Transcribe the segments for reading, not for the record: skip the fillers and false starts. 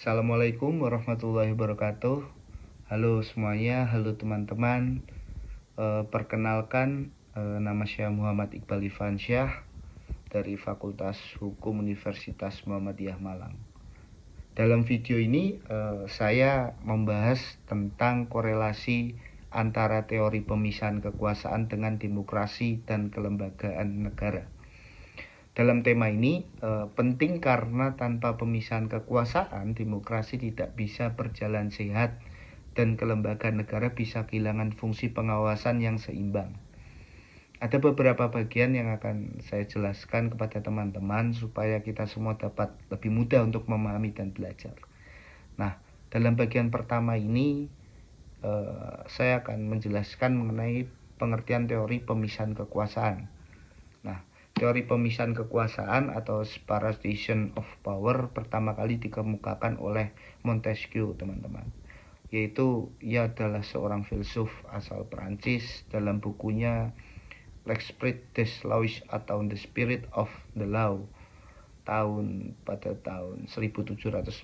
Assalamualaikum warahmatullahi wabarakatuh. Halo semuanya, halo teman-teman. Perkenalkan, nama saya Muhammad Iqbal Ivansyah dari Fakultas Hukum Universitas Muhammadiyah Malang. Dalam video ini saya membahas tentang korelasi antara teori pemisahan kekuasaan dengan demokrasi dan kelembagaan negara. Dalam tema ini penting karena tanpa pemisahan kekuasaan, demokrasi tidak bisa berjalan sehat dan kelembagaan negara bisa kehilangan fungsi pengawasan yang seimbang. Ada beberapa bagian yang akan saya jelaskan kepada teman-teman supaya kita semua dapat lebih mudah untuk memahami dan belajar. Nah, dalam bagian pertama ini saya akan menjelaskan mengenai pengertian teori pemisahan kekuasaan. Nah, teori pemisahan kekuasaan atau separation of power pertama kali dikemukakan oleh Montesquieu, teman-teman. Yaitu ia adalah seorang filsuf asal Prancis. Dalam bukunya L'Esprit des Lois atau The Spirit of the Law pada tahun 1748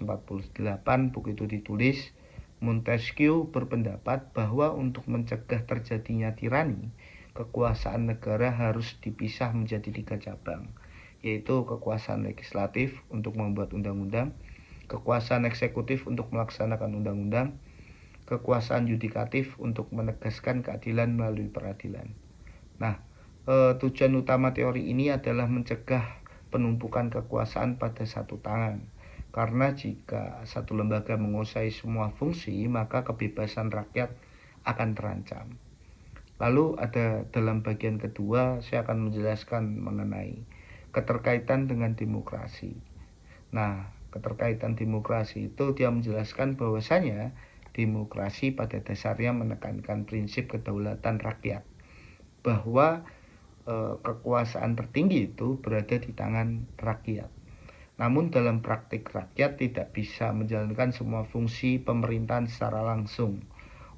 buku itu ditulis. Montesquieu berpendapat bahwa untuk mencegah terjadinya tirani, kekuasaan negara harus dipisah menjadi 3 cabang, yaitu kekuasaan legislatif untuk membuat undang-undang, kekuasaan eksekutif untuk melaksanakan undang-undang, kekuasaan yudikatif untuk menegaskan keadilan melalui peradilan. Nah, tujuan utama teori ini adalah mencegah penumpukan kekuasaan pada satu tangan. Karena jika satu lembaga menguasai semua fungsi, maka kebebasan rakyat akan terancam. Lalu ada dalam bagian kedua, saya akan menjelaskan mengenai keterkaitan dengan demokrasi. Nah, keterkaitan demokrasi itu dia menjelaskan bahwasanya demokrasi pada dasarnya menekankan prinsip kedaulatan rakyat, bahwa kekuasaan tertinggi itu berada di tangan rakyat. Namun dalam praktik rakyat tidak bisa menjalankan semua fungsi pemerintahan secara langsung.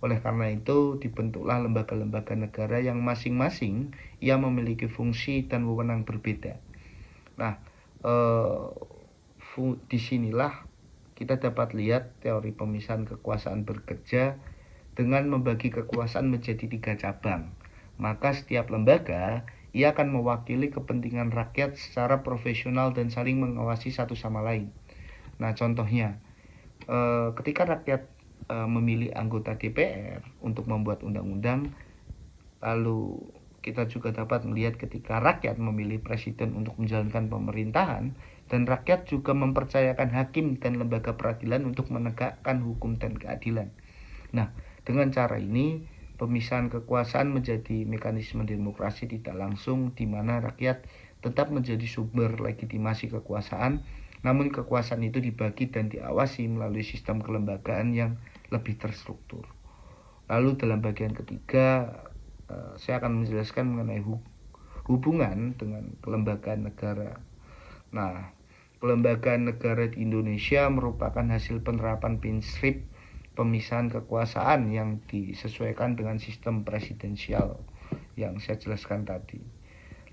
Oleh karena itu dibentuklah lembaga-lembaga negara yang masing-masing ia memiliki fungsi dan wewenang berbeda. Nah, disinilah kita dapat lihat teori pemisahan kekuasaan bekerja dengan membagi kekuasaan menjadi 3 cabang. Maka setiap lembaga ia akan mewakili kepentingan rakyat secara profesional dan saling mengawasi satu sama lain. Nah, contohnya, ketika rakyat memilih anggota DPR untuk membuat undang-undang, lalu kita juga dapat melihat ketika rakyat memilih presiden untuk menjalankan pemerintahan, dan rakyat juga mempercayakan hakim dan lembaga peradilan untuk menegakkan hukum dan keadilan. Nah, dengan cara ini pemisahan kekuasaan menjadi mekanisme demokrasi tidak langsung di mana rakyat tetap menjadi sumber legitimasi kekuasaan, namun kekuasaan itu dibagi dan diawasi melalui sistem kelembagaan yang lebih terstruktur. Lalu dalam bagian ketiga, saya akan menjelaskan mengenai hubungan dengan kelembagaan negara. Nah, kelembagaan negara di Indonesia merupakan hasil penerapan prinsip pemisahan kekuasaan yang disesuaikan dengan sistem presidensial yang saya jelaskan tadi.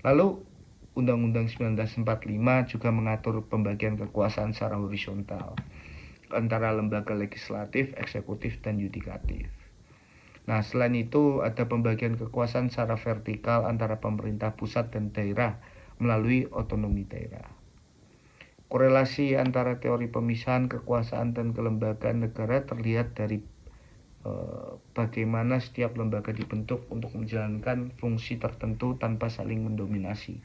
Lalu Undang-Undang 1945 juga mengatur pembagian kekuasaan secara horizontal antara lembaga legislatif, eksekutif, dan yudikatif. Nah, selain itu ada pembagian kekuasaan secara vertikal antara pemerintah pusat dan daerah melalui otonomi daerah. Korelasi antara teori pemisahan kekuasaan dan kelembagaan negara terlihat dari bagaimana setiap lembaga dibentuk untuk menjalankan fungsi tertentu tanpa saling mendominasi.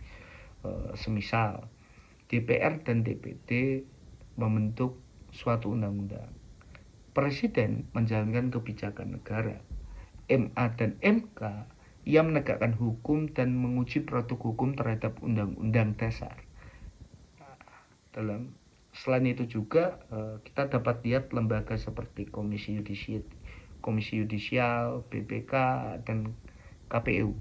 Semisal DPR dan DPD membentuk suatu undang-undang, Presiden menjalankan kebijakan negara, MA dan MK ia menegakkan hukum dan menguji produk hukum terhadap undang-undang dasar. Selain itu juga kita dapat lihat lembaga seperti Komisi Yudisial, BPK, dan KPU.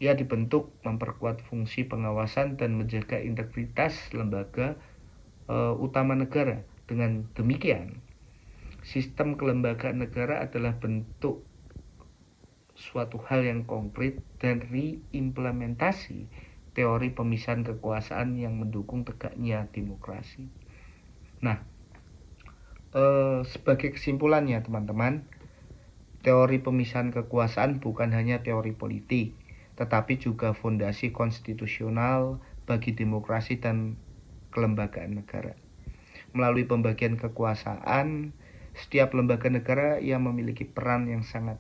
Ia dibentuk memperkuat fungsi pengawasan dan menjaga integritas lembaga utama negara. Dengan demikian, sistem kelembagaan negara adalah bentuk suatu hal yang konkret dari implementasi teori pemisahan kekuasaan yang mendukung tegaknya demokrasi. Nah, Sebagai kesimpulannya teman-teman, teori pemisahan kekuasaan bukan hanya teori politik, tetapi juga fondasi konstitusional bagi demokrasi dan kelembagaan negara. Melalui pembagian kekuasaan, setiap lembaga negara yang memiliki peran yang sangat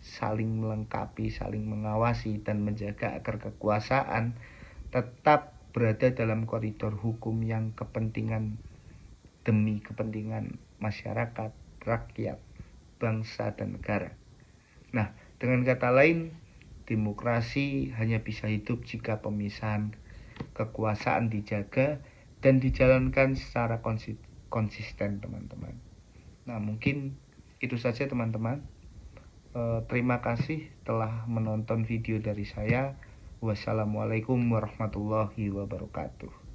saling melengkapi, saling mengawasi, dan menjaga agar kekuasaan tetap berada dalam koridor hukum yang demi kepentingan masyarakat, rakyat, bangsa, dan negara. Nah, dengan kata lain, demokrasi hanya bisa hidup jika pemisahan kekuasaan dijaga dan dijalankan secara konsisten, teman-teman. Nah, mungkin itu saja, teman-teman. Terima kasih telah menonton video dari saya. Wassalamualaikum warahmatullahi wabarakatuh.